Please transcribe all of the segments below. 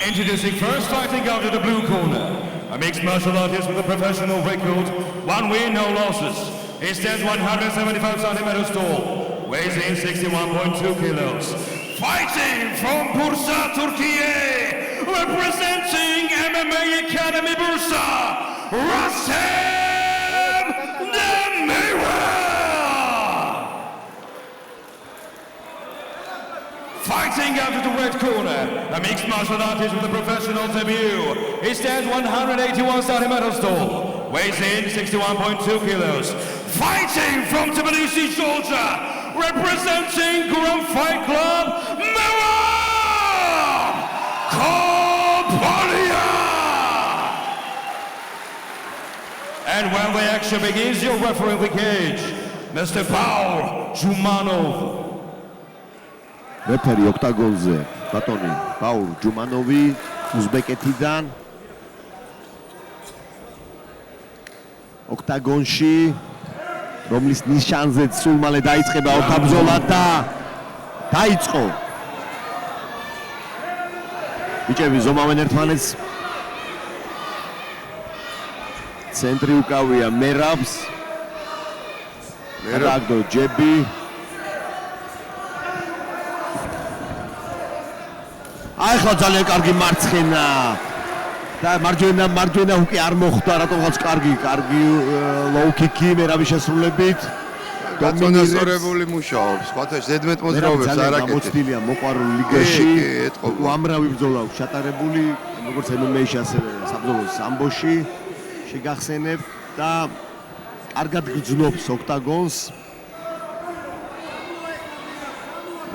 Introducing first fighting out of the blue corner, a mixed martial artist with a professional record, 1 win, no losses. He stands 175 centimeters tall, weighs in 61.2 kilos. Fighting from Bursa, Turkey, representing MMA Academy Bursa, Rustem Demirel. Fighting out of the red corner, a mixed martial artist with a professional debut. He stands 181 centimeters tall, weighs in 61.2 kilos. Fighting from Tbilisi, Georgia, representing Grand Fight Club, Merab Kopalia. And when the action begins, your referee in the cage, Mr. Paul Jumanov. რეფერი ოქტაგონზე ბატონი პაულ ჯუმანოვი უზბეკეთიდან ოქტაგონში რომლის ნიშანზეც სულ მალე დაიწყება ოთაბრძოლა და დაიწყო ბიჭები ზომავენ ერთმანეთს ცენტრი უკავია მერაბს მერაბდო ჯები აი ხო ძალიან კარგი მარცხენა და მარჯვენა უკი არ მოხვდა რატომღაც კარგი ლოუ-კიკი მერაბის შესრულებით გაწონასწორებული მუშაობს სხვათა ზედმეტ მოძრაობებს არ აკეთებს გამოცდილია მოყვარულ ლიგაში უამრავი ბრძოლა აქვს ჩატარებული როგორც MMA-ში ასევე საბრძოლო სამბოში შეგახსენებ და კარგად გრძნობს ოქტაგონს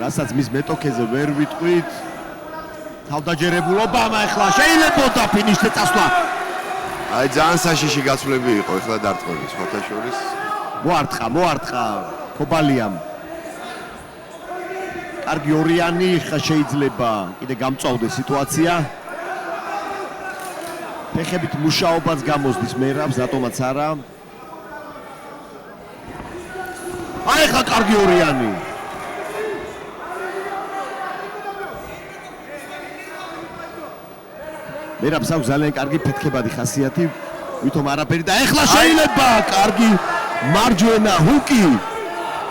რასაც მის მეტოქეზე ვერ ვიტყვით თავდაჯერებულობა ახლა შეიძლება ფინიშზე წასვლა. აი ძალიან საშიში გაცვლები იყო ახლა დარტყმები სხვათა შორის. მოარტყა კობალიამ. კარგი ორიანი ხა შეიძლება კიდე გამწვავდეს სიტუაცია. ფეხებით მუშაობაც გამოსდის მერაბს, რატომაც არა. აი ხა კარგი ორიანი. მერაბს აქვს ძალიან კარგი ფეთქებადი ხასიათი, ვითომ არაფერი და ეხლა შეიძლება კარგი მარჯვენა ჰუკი.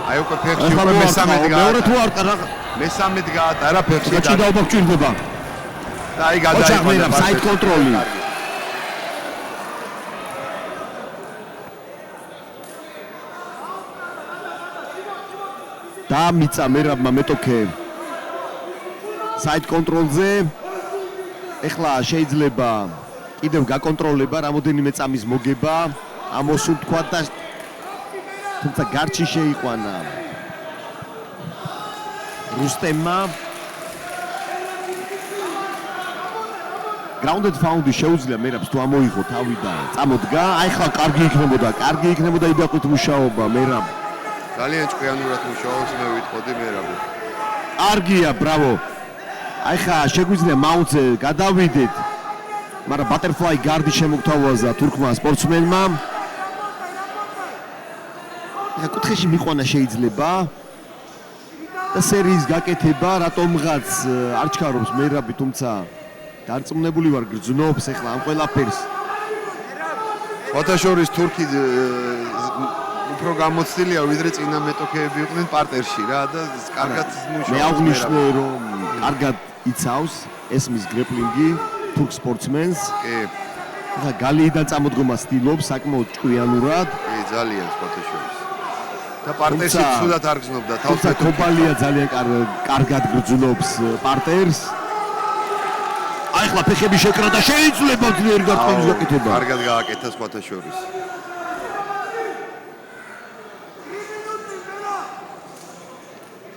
აი უკვე ფეხში უკვე მესამედ გაატარა ფეხში და ჭიდაობა გჭირდება. და აი გადაიყვანა საით კონტროლი. და მიწა მერაბმა მეტოქე საით კონტროლზე ეხლა შეიძლება კიდევ გაკონტროლება რამოდენიმე წამის მოგება ამოსულ თქვა და თუმცა გარჩი შეიყვანა რუსტემმა grounded found-ი შეუძლია მერაბს თუ ამოიღო თავი და წამოდგა აი ხა კარგი იქნებოდა იდაყვით მუშაობა მერაბ ძალიან ჭკვიანურად მუშაობს მე ვიტყოდი მერაბი კარგია ბრავო აი ხა შეგვიძლია მაუნტზე გადავიდეთ მაგრამ ბატერფლაი გარდი შემოგთავაზა თურქმა სპორტსმენმა და კუთხეში მიყვანა შეიძლება და სერიის გაკეთება რატომღაც არ ჩქარობს მერაბი თუმცა დარწმუნებული ვარ გრძნობს ახლა ამ ყველაფერს ფოთაშორის თურქი უფრო გამოცდილია ვიდრე წინა მეტოქეები იყვნენ პარტერში რა და კარგად მუშაობს მე აღნიშნე რომ კარგად იცავს ესმის გრეპლინგი თურქ სპორტსმენს კი და გალიიდან წამოდგომა სტილობს საკმაოდ ჭკვიანურად კი ძალიან ფოთაშორის და პარტერში ცუდად არ გრძნობდა თავს კოპალია ძალიან კარგად გრძნობს პარტერს აი ხლა ფეხები შეკრა და შეიძლება ძლიერი გარტყმების გაკეთება კარგად გააკეთა სხვათა შორის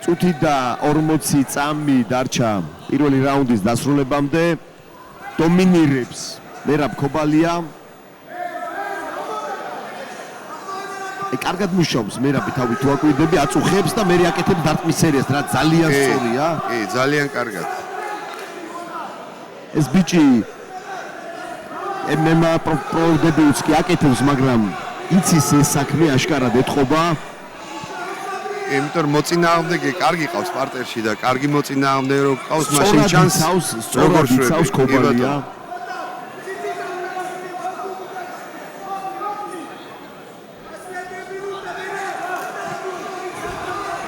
წუთი და 40 წამი დარჩა პირველი რაუნდის დასრულებამდე დომინირებს მერაბ კობალია კარგად მუშაობს მერაბი თავი თუ აკვირდები აწუხებს და მე აკეთებს დარტყმის სერიას რა ძალიან სწორია კი ძალიან კარგად ეს ბიჭი MMA პრო დებიუტს კი აკეთებს მაგრამ იცის ეს საქმე აშკარად ეთყობა კი იმიტომ რომ მოწინააღმდეგე კარგი ყავს პარტერში და კარგი მოწინააღმდეგე რო ყავს, მაშინ ჩანს როგორ შვები კობალია.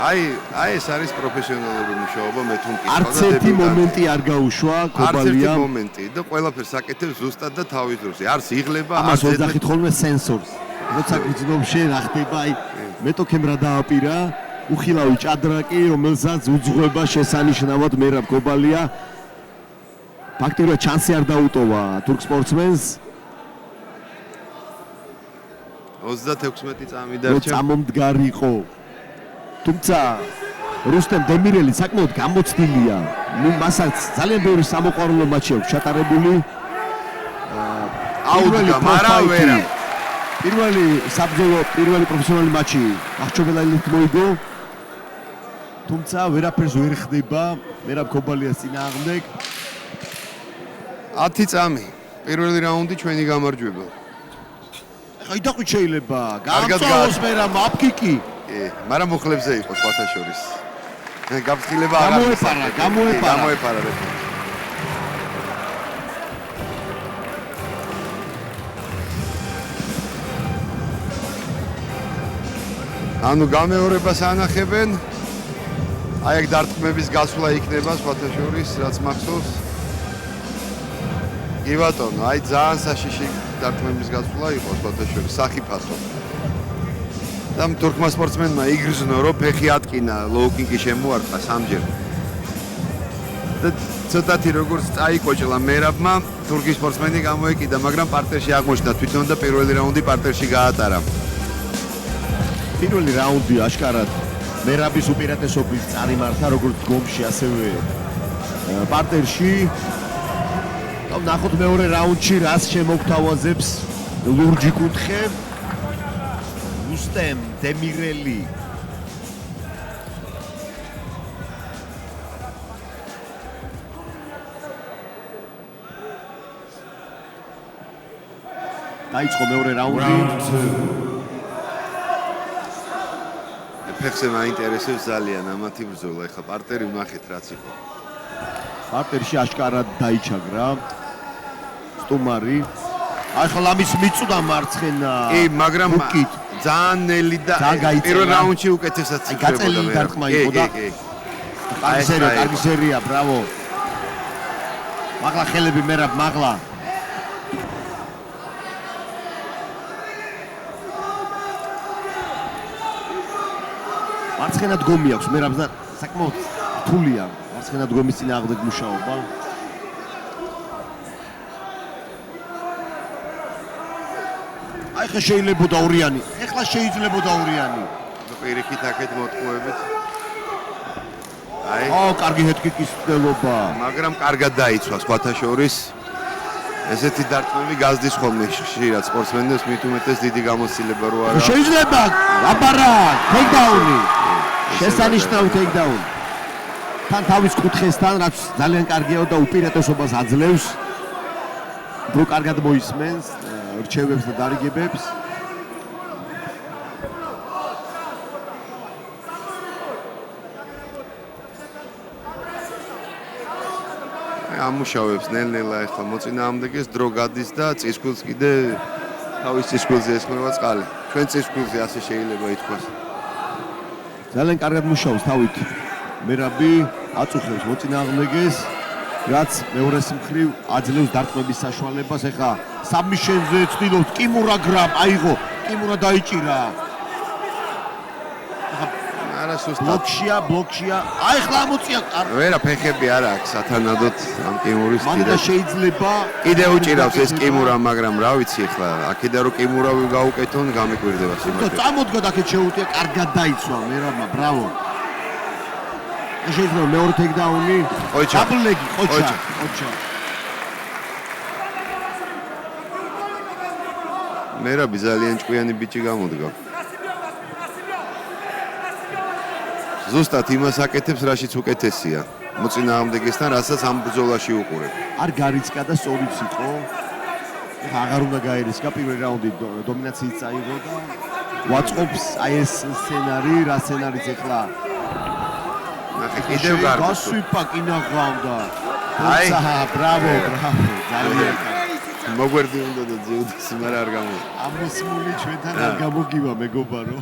აი ეს არის პროფესიონალური მუშაობა, მე თუ მკითხავ და არც ერთი მომენტი არ გაუშვა კობალია. არც ერთი მომენტი და ყველაფერს აკეთებს ზუსტად და თავის დროზე. არც იღლება, ამას ვეძახით ხოლმე სენსორს. როცა გრძნობში რა ხდება, აი მეტოქემ რა დააპირა, უხილავი ჭადრაკი, რომელსაც უძღვება შესანიშნავად მერაბ კობალია. ფაქტიურად ჩანსი არ დაუტოვა თურქ სპორტსმენს. 36 წამი რო დარჩა. წამომდგარიყო. თუმცა რუსტემ დემირელი საკმაოდ გამოცდილია. მასაც ძალიან ბევრი სამოყვარულო მატჩი აქვს ჩატარებული. აუდგა, მაგრამ ვერა. პირველი პროფესიონალი მატჩი აღჭობელად მოიგო. თუმცა ვერაფერს ვერ ხდება მერაბ კობალიას წინააღმდეგ. 10 წამი. პირველი რაუნდი ჩვენი გამარჯვება. ეხა იდაყვით შეიძლება. გამწვავოს მერაბ აფკიკი. მაგრამ მოხლებზე იყო სხვათა შორის. გაფრთხილება გამოეპარა. ანუ გამეორებას ანახებენ. აი ეგ დარტყმების გასვლა იქნება სხვათა შორის, რაც მახსოვს. კი ბატონო, აი ძალიან საშიში დარტყმების გასვლა იყო სხვათა შორის, სახიფათო. და თურქმა სპორტსმენმა იგრძნო, რომ ფეხი ატკინა, ლოუ-კიკი შემოარტყა სამჯერ. და ცოტათი როგორც წაიკოჭლა მერაბმა, თურქი სპორტსმენი გამოეკიდა, მაგრამ პარტერში აღმოჩნდა თვითონ და პირველი რაუნდი პარტერში გაატარა. პირველი რაუნდი აშკარად მერაბის უპირატესობით წარიმართა, როგორც დგომში, ასევე პარტერში. და ნახოთ მეორე რაუნდში რას შემოგთავაზებს ლურჯი კუთხე. რუსტემ დემირელი. დაიწყო მეორე რაუნდი. ფეხზე მაინტერესებს ძალიან ამათი ბრძოლა. ეხლა პარტერი ვნახეთ რაც იყო. პარტერში აშკარად დაიჩაგრა სტუმარი. ახლა ამის მიწუდა მარცხენა. კი, მაგრამ ძალიან ნელი და პირველ რაუნდში უკეთესად ციფრებოდა. გაწელილი დარტყმა იყო და კარგი სერია, ბრავო. მაღლა ხელები მერაბ, მაღლა. მარცხენა დგომი აქვს მერაბს და საკმაოდ რთულია მარცხენა დგომის წინააღმდეგ მუშაობა. აი ხა შეიძლებოდა ორიანი. ეხლა შეიძლებოდა ორიანი. პირიქით აქეთ მოტყუებით. აი. კარგი ჰედკიკის ცდელობა. მაგრამ კარგად დაიცვა სხვათა შორის. ესეთი დარტყმები გაზდის ხოლმე ხშირად სპორტსმენებს, მით უმეტეს დიდი გამოცდილება რო არა. შეიძლება აბარაკ, ტეიქდაუნი. შესანიშნავი ტეიქდაუნი. თან თავის კუთხესთან, რაც ძალიან კარგია და უპირატესობას აძლევს. უფრო კარგად მოისმენს რჩევებს და დარიგებებს. ამუშავებს ნელ-ნელა ახლა მოწინააღმდეგეს დრო გადის და წისქვილს კიდე თავის წისქვილზე ესხმება წყალი. ჩვენ წისქვილზე ასე შეიძლება ითქვას. ძალიან კარგად მუშაობს თავით. მერაბი აწუხებს მოწინააღმდეგეს, რაც მეორეს მხრივ აძლევს დარტყმების საშუალებას. ეხლა საბმიშენზე ცდილობს კიმურა გრამ, აიღო, კიმურა დაიჭირა. არა სუსტად. ბლოკშია. აი ხლა ამოწია. ვერა ფეხები არა აქვს სათანადოდ ამ კიმურის კიდე. მანდა შეიძლება კიდე უჭირავს ეს კიმურა, მაგრამ რა ვიცი ახლა აქედან რო კიმურავი გაუკეთონ გამიკვირდება სიმართლე. წამოდგა და აქეთ შეუტია კარგად დაიცვა მერაბმა, ბრავო. შეიძლება მეორე ტეიქდაუნი. დაბლეგი, ყოჩა. მერაბი ძალიან ჭკვიანი ბიჭი გამოდგა. ზუსტად იმას აკეთებს, რაშიც უკეთესია. მოწინააღმდეგესთან, რასაც ამ ბრძოლაში უყურებ. არ გარიცკა და სწორიც იყო. ეხლა აღარ უნდა გაერისკა პირველი რაუნდი დომინაციით წაიღო და ვაწყობს აი ეს სცენარი, რა სცენარიც ეხლა. ნახე კიდევ გარკვევს. გასვიფა კინაღამდა. აი, ბრავო, ძალიან მოგვერდი უნდა და ძეუდეს, მაგრამ არ გამო. ამოსმული ჩვენთან არ გამოგივა მეგობარო.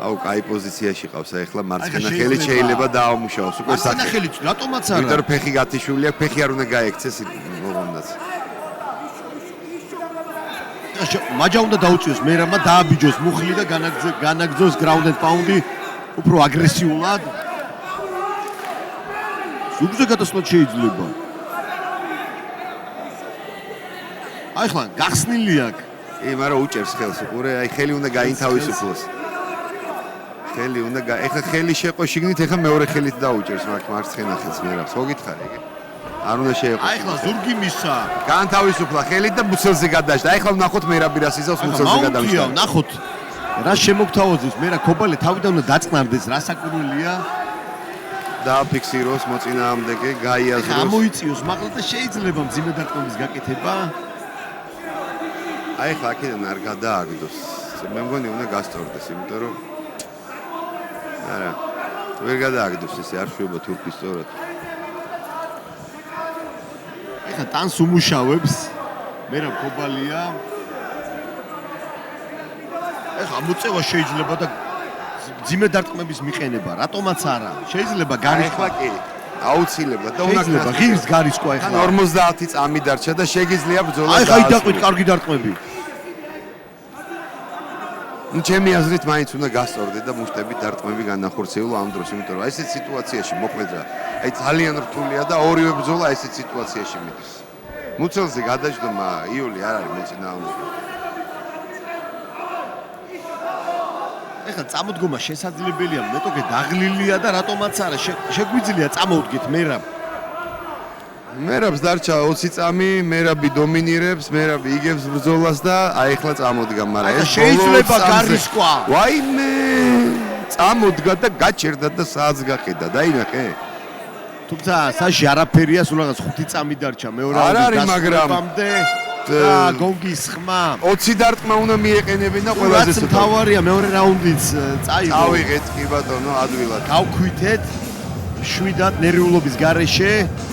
აუ, კაი პოზიციაში ყავს, აი ახლა მარცხენა ხელი შეიძლება დაამუშავოს უკვე მარცხენა სახე. ხელი რატომაც არა? იმიტომ რომ ფეხი გათიშვილი აქვს, ფეხი არ უნდა გაექცეს მოღონდაც. მაჯა უნდა დაუწიოს, მერამა დააბიჯოს მუხლი და განაგძოს ground and pound-ი უფრო აგრესიულად. ზურგზე გადასვლა შეიძლება. აი ხლა გახსნილი აქვს. მაგრამ უჭერს ხელს უყურე, აი ხელი უნდა გაინთავისუფლოს. ხელი უნდა ეხლა ხელი შეყო შიგნით, ეხლა მეორე ხელით დაუჭერს მარცხენა ხელს მერავს. ხო გითხარი იგი? არ უნდა შეეყო. აი ხლა ზურგი მისა. განთავისუფლა ხელით და მუცელზე გადაშდა. აი ხლა ვნახოთ მერაბი რას იზავს მუცელზე გადაშდა. ნახოთ. რა შემოგთავაზებს, მერა ქობალე თავიდან უნდა დაწყნარდეს, რა საკვირველია? დააფიქსიროს მოწინააღმდეგე, გაიაზროს. ამოიწიოს მაღლა და შეიძლება მძიმე დარტყმების გაკეთება. აი ხლა აქედან არ გადააგდოს. მე მგონი უნდა გასწორდეს, იმიტომ რომ არა, ვერ გადააგდოს ესე არ შვება თურქი სწორად. ეხლა ტანს უმუშავებს. მერაბ ქობალია. ეხლა მოწევა შეიძლება და ძიმე დარტყმების მიყენება, რატომაც არა? შეიძლება გარიშვა კი. აუცილებლად და უნდა შეიძლება ღირს გარიშვა ეხლა. 50 წამი დარჩა და შეგიძლია ბრძოლა აი ხაი დაყვით კარგი დარტყმები. ჩემი აზრით მაინც უნდა გასწორდე და მუშტები დარტყმები განახორციელო ამ დროს, იმიტომ რომ ესეთ სიტუაციაში მოკლედ რა. აი ძალიან რთულია და ორივე ბრძოლა ესეთ სიტუაციაში მიდის. მუცელზე გადაჯდომა იული არ არის მოწინააღმდეგე. ეხლა წამოდგომა შესაძლებელია, მეტოქე დაღლილია და რატომაც არა, შეგვიძლია წამოვდგეთ მერაბ. მერაბს დარჩა 20 წამი, მერაბი დომინირებს, მერაბი იგებს ბრძოლას და აი ახლა წამოდგა, მაგრამ ეს შეიძლება გარისკვა. ვაიმე! წამოდგა და გაჩერდა და საათს გაყიდა, დაინახე? თუმცა საში არაფერია, სულ რაღაც 5 წამი დარჩა მეორე რაუნდის დასრულებამდე. და გონგის ხმა 20 დარტყმა უნდა მიეყენებინ და ყველაზე სულ თავარია მეორე რაუნდიც წაიღო. წავიღეთ კი ბატონო, ადვილად. გავქვითეთ 7-ად ნერვიულობის გარეშე,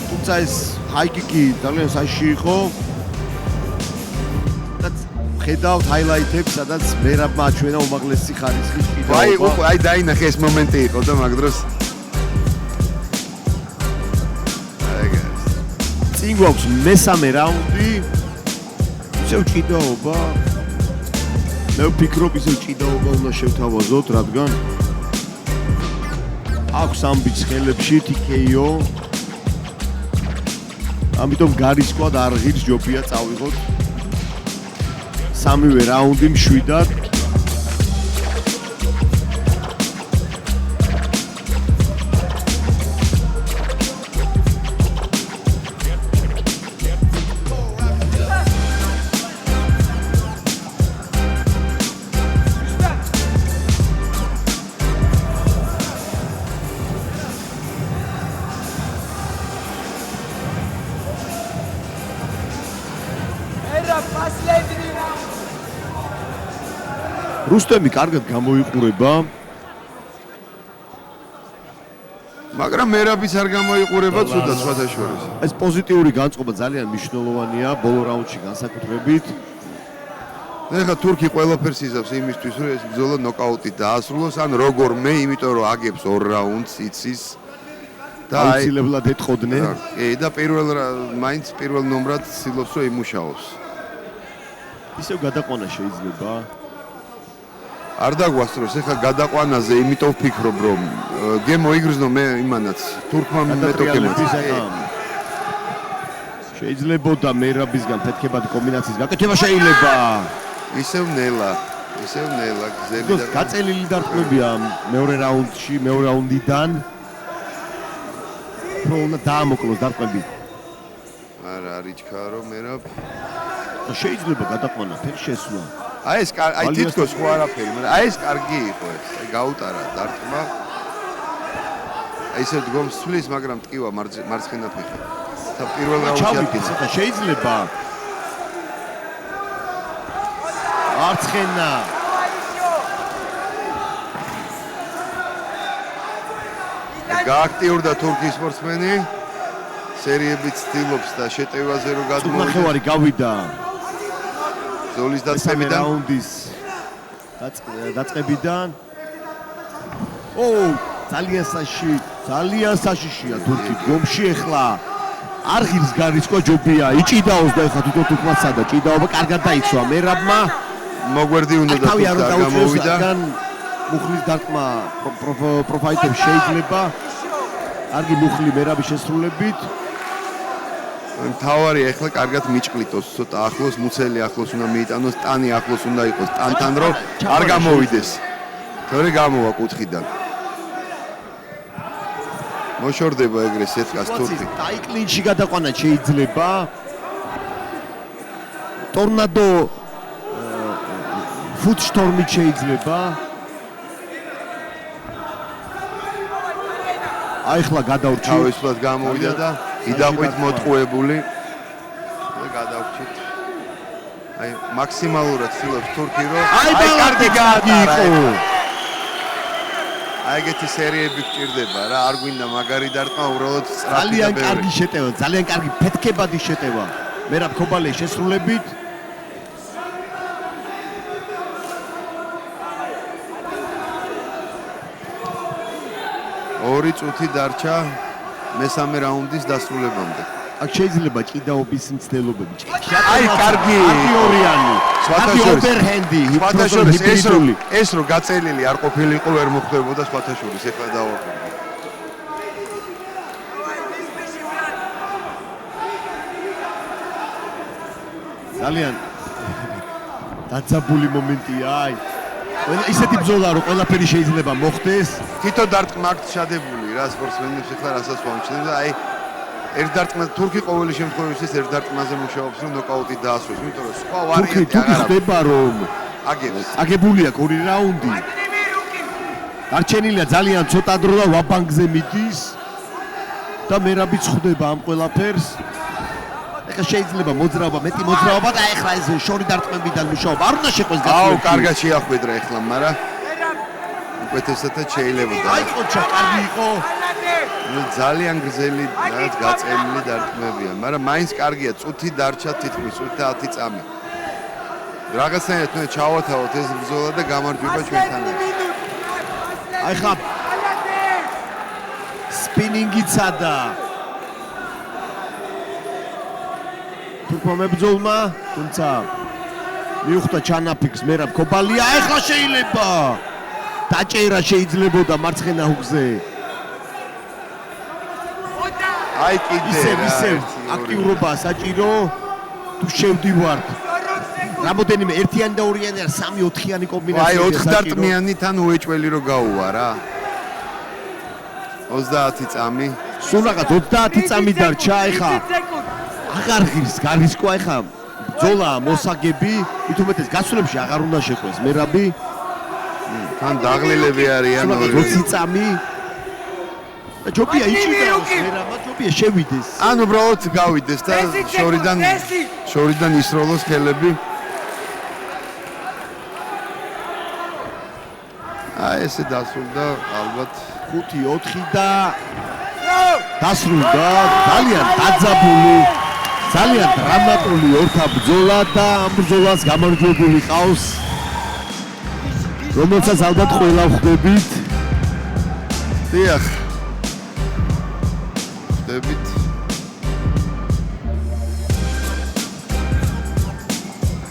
თუმცა ეს ჰაიკიკი ძალიან საში იყო. და ხედავთ ჰაილაითებს, სადაც მერაბმა აჩვენა უმაღლესი ხარისხის კიდეობა. აი, აი დაინახე ეს მომენტი იყო და მაგ დროს წინ გვაქვს მესამე რაუნდი. ისევ ჭიდაობა. მე ვფიქრობ ისევ ჭიდაობა უნდა შევთავაზოთ, რადგან აქვს ამბიც ხელებში TKO. ამიტომ გარისკვა და არ ღირს ჯობია წავიღოთ. სამივე რაუნდი 7-ად. რუსტემი კარგად გამოიყურება. მაგრამ მერაბიც არ გამოიყურება ცუდად სხვადასხვა. ეს პოზიტიური განწყობა ძალიან მნიშვნელოვანია ბოლო რაუნდში განსაკუთრებით. ეხლა თურქი ყველაფერს იზავს იმისთვის, რომ ეს ბრძოლა ნოკაუტით დაასრულოს, ან როგორმე, იმიტომ რომ აგებს 2 რაუნდს იცის. და აუცილებლად ეთყოდნენ. კი, და მაინც პირველ ნომრად ცდილობს რომ იმუშაოს. ისევ გადაყვანა შეიძლება. არ დაგვასწროს ეხლა გადაყვანაზე, იმიტომ ვფიქრობ რომ გემო იგრძნო მე იმანაც თურქმა მეტოქემაც. შეიძლებოდა მერაბისგან ფეთქებადი კომბინაციის გაკეთება შეიძლება. ისევ ნელა გზელი და გაწელილი დარტყმებია მეორე რაუნდში, მეორე რაუნდიდან. რო უნდა დაამოკლოს დარტყმები. არა, არიჩქარო მერაბ. შეიძლება გადაყვანა ფეხ შესვლა. აი ეს აი თითქოს ხო არაფერი, მაგრამ აი ეს კარგი იყო ეს. აი გაუტარა დარტყმა. აი ესე დგომს სვლის, მაგრამ ტკივა მარცხენა ფეხი. და პირველ რაუნდში აკეთეს. შეიძლება. მარცხენა. გააქტიურდა თურქი სპორტსმენი. სერიებით ცდილობს და შეტევაზე რო გადმოვიდა. ნახევარი გავიდა. ზოლის მესამე დაწყებიდან რაუნდის დაწყებიდან. ძალიან საშიშია თურქი გომში ეხლა. არ ღირს გარისკვა ჯობია. იჭიდაოს და ეხლა თვითონ თურქმასა და ჭიდაობა კარგად დაიცვა მერაბმა. მოგვერდი უნდა და თავი არ თურქი დაუწევს, გამოვიდა. რადგან მუხლის დარტყმა პროფაიტებს შეიძლება. კარგი მუხლი მერაბის შესრულებით. თავარი ეხლა კარგად მიჭყლიტოს, ცოტა ახლოს, მუცელი ახლოს უნდა მიიტანოს, ტანი ახლოს უნდა იყოს ტანთან, რომ არ გამოვიდეს. თორე გამოვა კუთხიდან. მოშორდება ეგრე სეტკას თურქი. დაიკლინში გადაყვანა შეიძლება. ტორნადო ფუტშტორმით შეიძლება. აი ხლა გადავრჩი. თავისუფლად გამოვიდა და იდაყვით მოტყუებული და გადავრჩით. აი მაქსიმალურად ცდილობს თურქი რომ აი კარგი გაატარა. აი ეგეთი სერიები გჭირდება რა, არ გვინდა მაგარი დარტყმა, უბრალოდ სწრაფი და ძალიან ბევრი. კარგი შეტევა, ძალიან კარგი ფეთქებადი შეტევა. მერაბ ქობალეს შესრულებით. ორი წუთი დარჩა მესამე რაუნდის დასრულებამდე. აქ შეიძლება ჭიდაობის მცდელობები. აი კარგი ორიანი. კარგი ოპერჰენდი, სხვათა შორის ეს რო გაწელილი არ ყოფილიყო ვერ მოხდებოდა სხვათა შორის ეხლა დავაყენე. ძალიან დაძაბული მომენტია, აი. ისეთი ბრძოლა რომ ყველაფერი შეიძლება მოხდეს. თვითონ დარტყმა აქვს ჩადებული რა სპორტსმენებს ეხლა რასაც ვამჩნევ და აი ერთ დარტყმაზე თურქი ყოველი შემთხვევაში ერთ დარტყმაზე მუშაობს რომ ნოკაუტი დაასვეს, იმიტომ რომ სხვა ვარიანტი თურქი ხდება რომ აგებულია ორი რაუნდი. დარჩენილია ძალიან ცოტა დრო და ვაბანგზე მიდის და მერაბიც ხვდება ამ ყველაფერს. ეხლა შეიძლება მოძრაობა, მეტი მოძრაობა და ეხლა ეს შორი დარტყმებიდან მუშაობა არ უნდა შეყვეს გასულებში. აუ, კარგად შეახვედრა ეხლა, მაგრამ უკეთესადაც შეიძლება. აი ყოჩა კარგი იყო. ძალიან გრძელი, რაც გაწელილი დარტყმებია, მაგრამ მაინც კარგია, წუთი დარჩა თითქმის 10 წამი. რაღაცნაირად მე ჩავათავოთ ეს ბრძოლა და გამარჯვება ჩვენთან. აი ხა სპინინგიცა და თურქმა მებრძოლმა, თუმცა მიუხვდა ჩანაფიქს მერაბ ქობალია, ეხლა შეიძლება დაჭერა შეიძლებოდა მარცხენა ჰუგზე. აი კიდე ისე აქტიურობა საჭირო თუ შევდივართ. რამოდენიმე ერთიანი და ორიანი არ 3-4-იანი კომბინაცია. აი 4 დარტყმიანიდან უეჭველი რო გაუვა რა. 30 წამი. სულ რაღაც 30 წამი დარჩა ეხა. აღარ ღირს გარისკვა ეხა ბრძოლა მოსაგები, თუმცა გასულებში აღარ უნდა შეყვეს მერაბი. თან დაღლილები არიან 20 წამი. და ჯობია იჭიდაოს მერაბა, ჯობია შევიდეს. ან უბრალოდ გავიდეს და შორიდან ისროლოს ხელები. აი ესე დასრულდა ალბათ 5-4 და დასრულდა ძალიან დაძაბული, ძალიან დრამატული ორთა ბრძოლა და ამ ბრძოლას გამარჯვებული ყავს, რომელსაც ალბათ ყველა ხვდებით. დიახ. ხვდებით.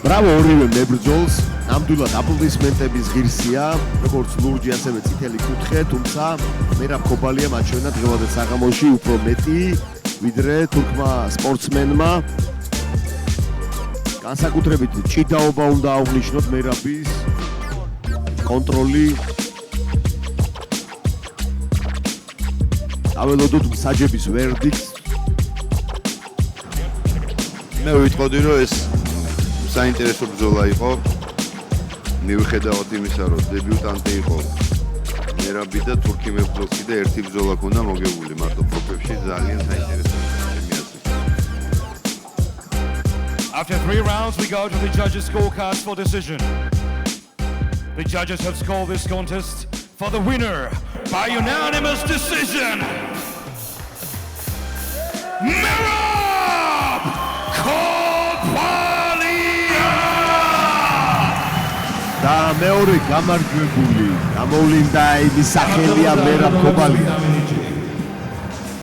ბრავო ორივე მებრძოლს. ნამდვილად აპლოდისმენტების ღირსია, როგორც ლურჯი, ასევე წითელი კუთხე, თუმცა მერაბ ქობალია მათ შორის დღევანდელ საღამოში უფრო მეტი, ვიდრე თურქმა სპორტსმენმა. განსაკუთრებით ჭიდაობა უნდა აღვნიშნოთ მერაბის კონტროლი. აველოდოთ საჯების ვერდიქტს. მე ვიტყოდი რომ ეს საინტერესო ბრძოლა იყო. მივხედავთ იმისა, რომ დებიუტანტი იყო მერაბი და თურქი მებრძოლს კიდე ერთი ბრძოლა ქონდა მოგებული მარტო პროფებში ძალიან საინტერესო შემიაზრდა. After 3 rounds we go to the judges' scorecards for decision. The judges have scored this contest for the winner by unanimous decision. Merab Kopalia! და მეორე გამარჯვებული გამოვლინდა იმის სახელია მერაბ კობალია.